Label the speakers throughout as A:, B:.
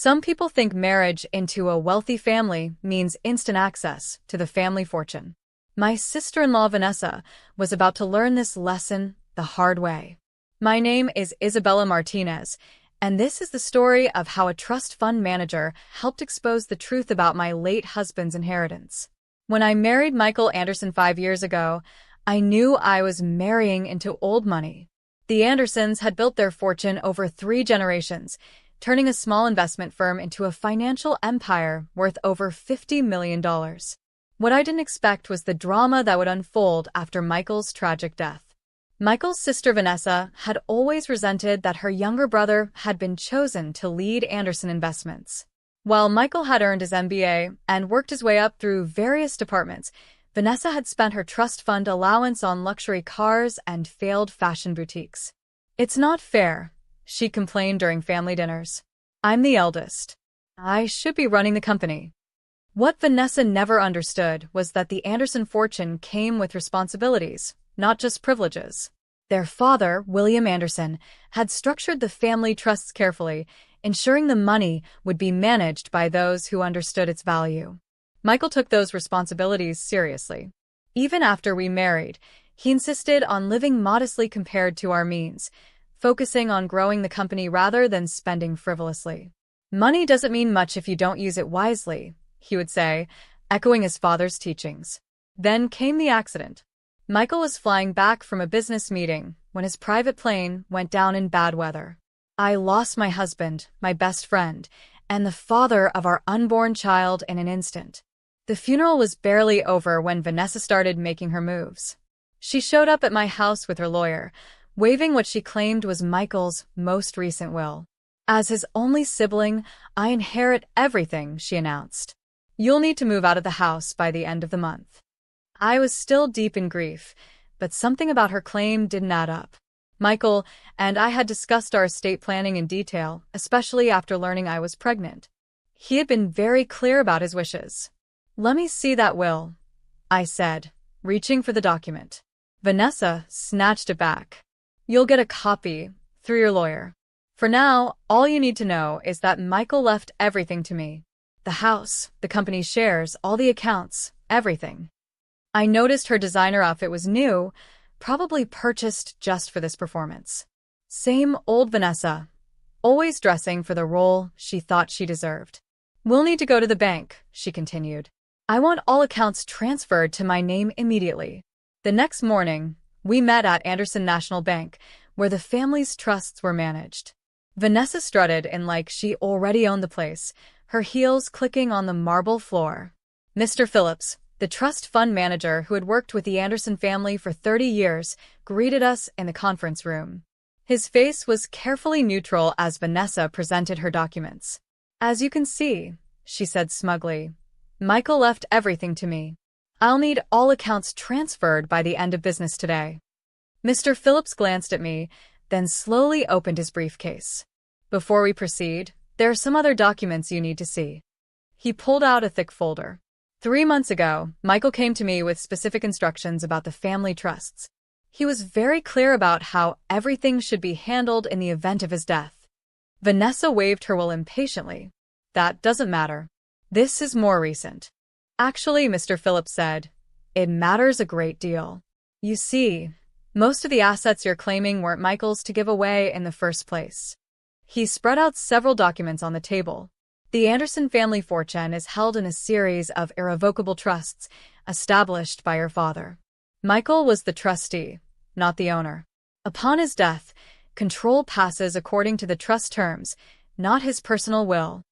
A: Some people think marriage into a wealthy family means instant access to the family fortune. My sister-in-law Vanessa was about to learn this lesson the hard way. My name is Isabella Martinez, and this is the story of how a trust fund manager helped expose the truth about my late husband's inheritance. When I married Michael Anderson 5 years ago, I knew I was marrying into old money. The Andersons had built their fortune over 3 generations, turning a small investment firm into a financial empire worth over $50 million. What I didn't expect was the drama that would unfold after Michael's tragic death. Michael's sister Vanessa had always resented that her younger brother had been chosen to lead Anderson Investments. While Michael had earned his MBA and worked his way up through various departments, Vanessa had spent her trust fund allowance on luxury cars and failed fashion boutiques. "It's not fair," she complained during family dinners. "I'm the eldest. I should be running the company." What Vanessa never understood was that the Anderson fortune came with responsibilities, not just privileges. Their father, William Anderson, had structured the family trusts carefully, ensuring the money would be managed by those who understood its value. Michael took those responsibilities seriously. Even after we married, he insisted on living modestly compared to our means, focusing on growing the company rather than spending frivolously. "Money doesn't mean much if you don't use it wisely," he would say, echoing his father's teachings. Then came the accident. Michael was flying back from a business meeting when his private plane went down in bad weather. I lost my husband, my best friend, and the father of our unborn child in an instant. The funeral was barely over when Vanessa started making her moves. She showed up at my house with her lawyer, waving what she claimed was Michael's most recent will. "As his only sibling, I inherit everything," she announced. "You'll need to move out of the house by the end of the month." I was still deep in grief, but something about her claim didn't add up. Michael and I had discussed our estate planning in detail, especially after learning I was pregnant. He had been very clear about his wishes. "Let me see that will," I said, reaching for the document. Vanessa snatched it back. "You'll get a copy through your lawyer. For now, all you need to know is that Michael left everything to me. The house, the company's shares, all the accounts, everything." I noticed her designer outfit was new, probably purchased just for this performance. Same old Vanessa, always dressing for the role she thought she deserved. "We'll need to go to the bank," she continued. "I want all accounts transferred to my name immediately." The next morning, we met at Anderson National Bank, where the family's trusts were managed. Vanessa strutted in like she already owned the place, her heels clicking on the marble floor. Mr. Phillips, the trust fund manager who had worked with the Anderson family for 30 years, greeted us in the conference room. His face was carefully neutral as Vanessa presented her documents. "As you can see," she said smugly, "Michael left everything to me. I'll need all accounts transferred by the end of business today." Mr. Phillips glanced at me, then slowly opened his briefcase. "Before we proceed, there are some other documents you need to see." He pulled out a thick folder. 3 months ago, Michael came to me with specific instructions about the family trusts. He was very clear about how everything should be handled in the event of his death. Vanessa waved her will impatiently. "That doesn't matter. This is more recent." "Actually," Mr. Phillips said, "it matters a great deal. You see, most of the assets you're claiming weren't Michael's to give away in the first place." He spread out several documents on the table. The Anderson family fortune is held in a series of irrevocable trusts established by your father. Michael was the trustee, not the owner. Upon his death, control passes according to the trust terms, not his personal will.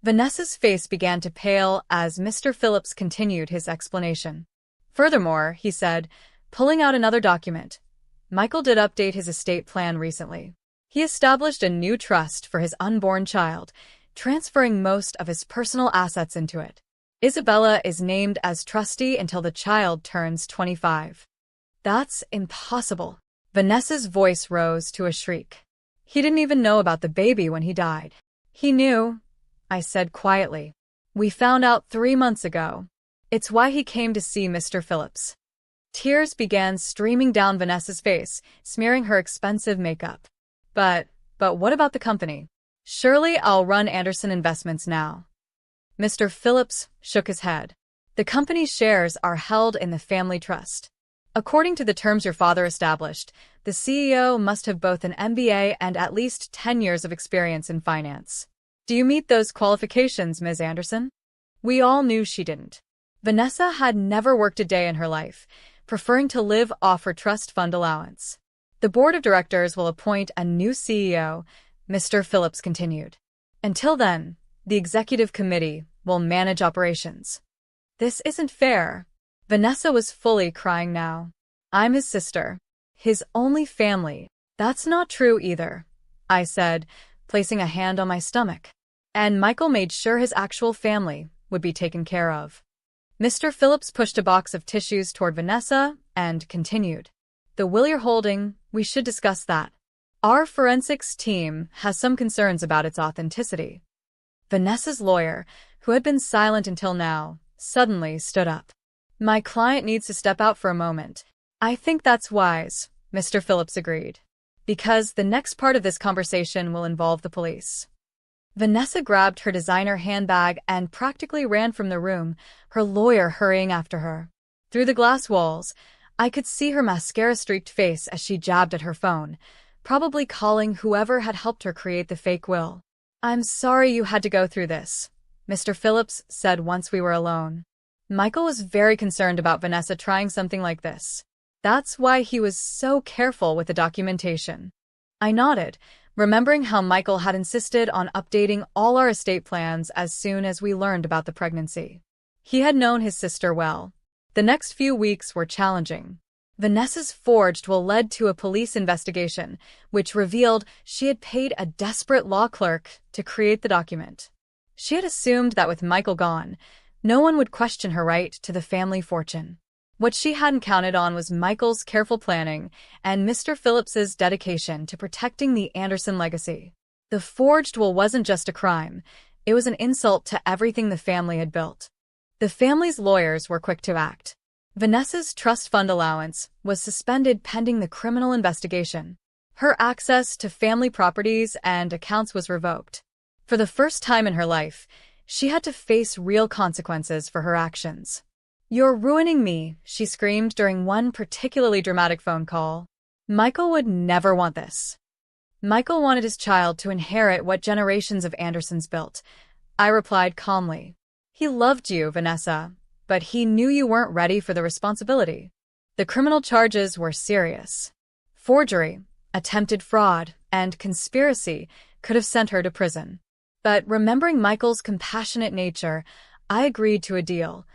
A: Vanessa's face began to pale as Mr. Phillips continued his explanation. "Furthermore," he said, pulling out another document, "Michael did update his estate plan recently. He established a new trust for his unborn child, transferring most of his personal assets into it. Isabella is named as trustee until the child turns 25. "That's impossible." Vanessa's voice rose to a shriek. "He didn't even know about the baby when he died." "He knew," I said quietly. "We found out 3 months ago. It's why he came to see Mr. Phillips." Tears began streaming down Vanessa's face, smearing her expensive makeup. But what about the company?" Surely I'll run Anderson Investments now. Mr. Phillips shook his head. The company's shares are held in the family trust. According to the terms your father established, the CEO must have both an MBA and at least 10 years of experience in finance. Do you meet those qualifications, Ms. Anderson? We all knew she didn't. Vanessa had never worked a day in her life, preferring to live off her trust fund allowance. The board of directors will appoint a new CEO, Mr. Phillips continued. Until then, the executive committee will manage operations. This isn't fair. Vanessa was fully crying now. I'm his sister. His only family. That's not true either, I said, placing a hand on my stomach. And Michael made sure his actual family would be taken care of. Mr. Phillips pushed a box of tissues toward Vanessa and continued. The will you're holding, we should discuss that. Our forensics team has some concerns about its authenticity. Vanessa's lawyer, who had been silent until now, suddenly stood up. My client needs to step out for a moment. I think that's wise, Mr. Phillips agreed. Because the next part of this conversation will involve the police. Vanessa grabbed her designer handbag and practically ran from the room, her lawyer hurrying after her. Through the glass walls, I could see her mascara-streaked face as she jabbed at her phone, probably calling whoever had helped her create the fake will. I'm sorry you had to go through this, Mr. Phillips said once we were alone. Michael was very concerned about Vanessa trying something like this. That's why he was so careful with the documentation. I nodded, remembering how Michael had insisted on updating all our estate plans as soon as we learned about the pregnancy. He had known his sister well. The next few weeks were challenging. Vanessa's forged will led to a police investigation, which revealed she had paid a desperate law clerk to create the document. She had assumed that with Michael gone, no one would question her right to the family fortune. What she hadn't counted on was Michael's careful planning and Mr. Phillips's dedication to protecting the Anderson legacy. The forged will wasn't just a crime, it was an insult to everything the family had built. The family's lawyers were quick to act. Vanessa's trust fund allowance was suspended pending the criminal investigation. Her access to family properties and accounts was revoked. For the first time in her life, she had to face real consequences for her actions. You're ruining me, she screamed during one particularly dramatic phone call. Michael would never want this. Michael wanted his child to inherit what generations of Andersons built. I replied calmly. He loved you, Vanessa, but he knew you weren't ready for the responsibility. The criminal charges were serious. Forgery, attempted fraud, and conspiracy could have sent her to prison. But remembering Michael's compassionate nature, I agreed to a deal.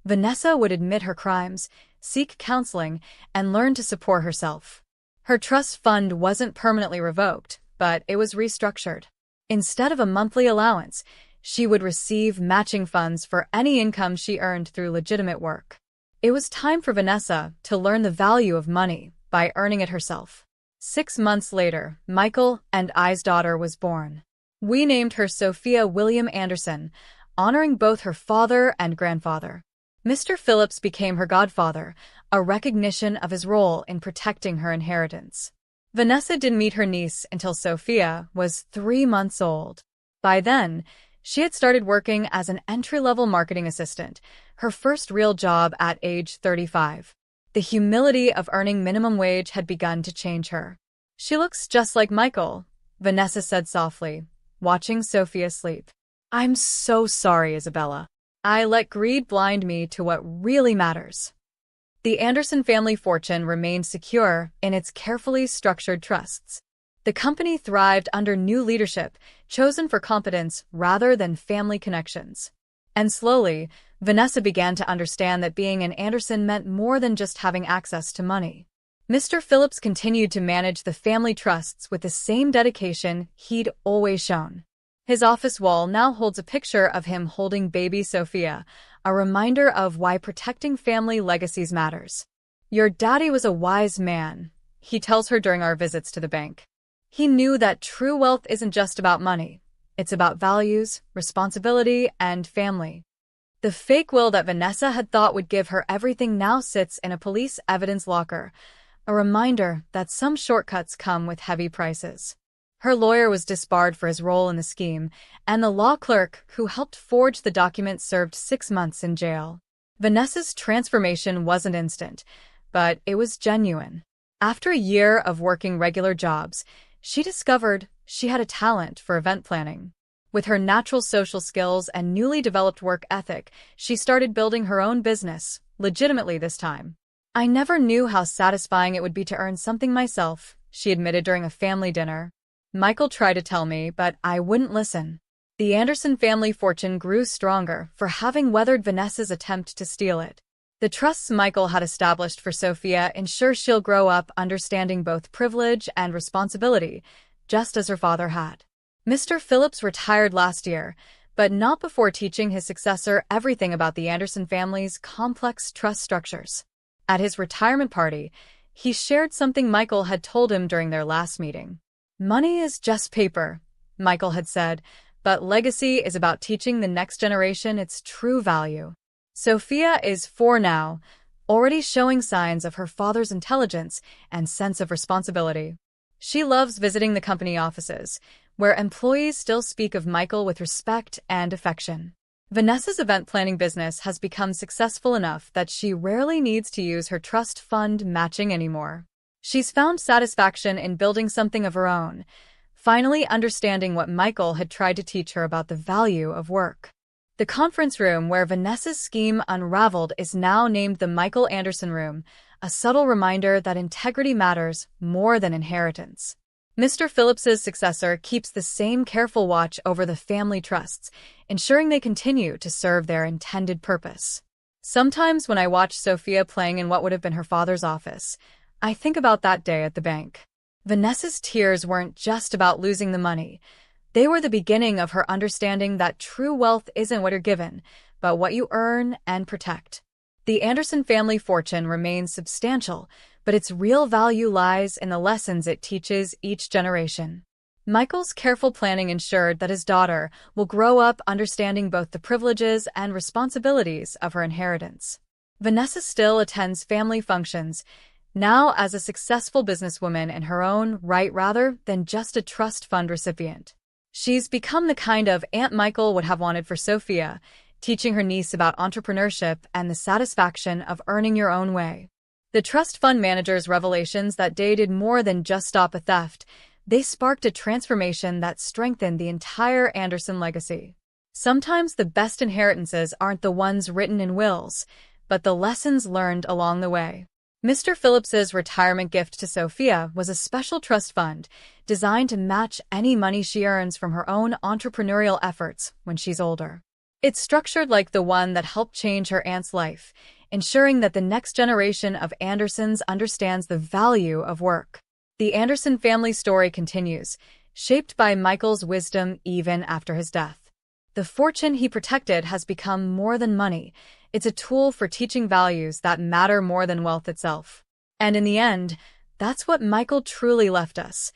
A: Vanessa would admit her crimes, seek counseling, and learn to support herself. Her trust fund wasn't permanently revoked, but it was restructured. Instead of a monthly allowance, she would receive matching funds for any income she earned through legitimate work. It was time for Vanessa to learn the value of money by earning it herself. 6 months later, Michael and I's daughter was born. We named her Sophia William Anderson, honoring both her father and grandfather. Mr. Phillips became her godfather, a recognition of his role in protecting her inheritance. Vanessa didn't meet her niece until Sophia was 3 months old. By then, she had started working as an entry-level marketing assistant, her first real job at age 35. The humility of earning minimum wage had begun to change her. She looks just like Michael, Vanessa said softly, watching Sophia sleep. I'm so sorry, Isabella. I let greed blind me to what really matters. The Anderson family fortune remained secure in its carefully structured trusts. The company thrived under new leadership, chosen for competence rather than family connections. And slowly, Vanessa began to understand that being an Anderson meant more than just having access to money. Mr. Phillips continued to manage the family trusts with the same dedication he'd always shown. His office wall now holds a picture of him holding baby Sophia, a reminder of why protecting family legacies matters. Your daddy was a wise man, he tells her during our visits to the bank. He knew that true wealth isn't just about money. It's about values, responsibility, and family. The fake will that Vanessa had thought would give her everything now sits in a police evidence locker, a reminder that some shortcuts come with heavy prices. Her lawyer was disbarred for his role in the scheme, and the law clerk who helped forge the document served 6 months in jail. Vanessa's transformation wasn't instant, but it was genuine. After a year of working regular jobs, she discovered she had a talent for event planning. With her natural social skills and newly developed work ethic, she started building her own business, legitimately this time. "I never knew how satisfying it would be to earn something myself," she admitted during a family dinner. "Michael tried to tell me, but I wouldn't listen." The Anderson family fortune grew stronger for having weathered Vanessa's attempt to steal it. The trusts Michael had established for Sophia ensure she'll grow up understanding both privilege and responsibility, just as her father had. Mr. Phillips retired last year, but not before teaching his successor everything about the Anderson family's complex trust structures. At his retirement party, he shared something Michael had told him during their last meeting. "Money is just paper," Michael had said, "but legacy is about teaching the next generation its true value." Sophia is 4 now, already showing signs of her father's intelligence and sense of responsibility. She loves visiting the company offices, where employees still speak of Michael with respect and affection. Vanessa's event planning business has become successful enough that she rarely needs to use her trust fund matching anymore. She's found satisfaction in building something of her own, finally understanding what Michael had tried to teach her about the value of work. The conference room where Vanessa's scheme unraveled is now named the Michael Anderson Room, a subtle reminder that integrity matters more than inheritance. Mr. Phillips's successor keeps the same careful watch over the family trusts, ensuring they continue to serve their intended purpose. Sometimes when I watch Sophia playing in what would have been her father's office, I think about that day at the bank. Vanessa's tears weren't just about losing the money. They were the beginning of her understanding that true wealth isn't what you're given, but what you earn and protect. The Anderson family fortune remains substantial, but its real value lies in the lessons it teaches each generation. Michael's careful planning ensured that his daughter will grow up understanding both the privileges and responsibilities of her inheritance. Vanessa still attends family functions, now as a successful businesswoman in her own right rather than just a trust fund recipient. She's become the kind of aunt Michael would have wanted for Sophia, teaching her niece about entrepreneurship and the satisfaction of earning your own way. The trust fund manager's revelations that day did more than just stop a theft. They sparked a transformation that strengthened the entire Anderson legacy. Sometimes the best inheritances aren't the ones written in wills, but the lessons learned along the way. Mr. Phillips's retirement gift to Sophia was a special trust fund designed to match any money she earns from her own entrepreneurial efforts when she's older. It's structured like the one that helped change her aunt's life, ensuring that the next generation of Andersons understands the value of work. The Anderson family story continues, shaped by Michael's wisdom even after his death. The fortune he protected has become more than money. It's a tool for teaching values that matter more than wealth itself. And in the end, that's what Michael truly left us.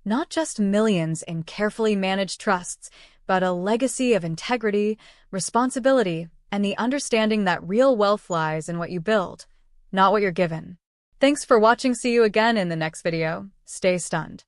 A: Not just millions in carefully managed trusts, but a legacy of integrity, responsibility, and the understanding that real wealth lies in what you build, not what you're given. Thanks for watching. See you again in the next video. Stay stunned.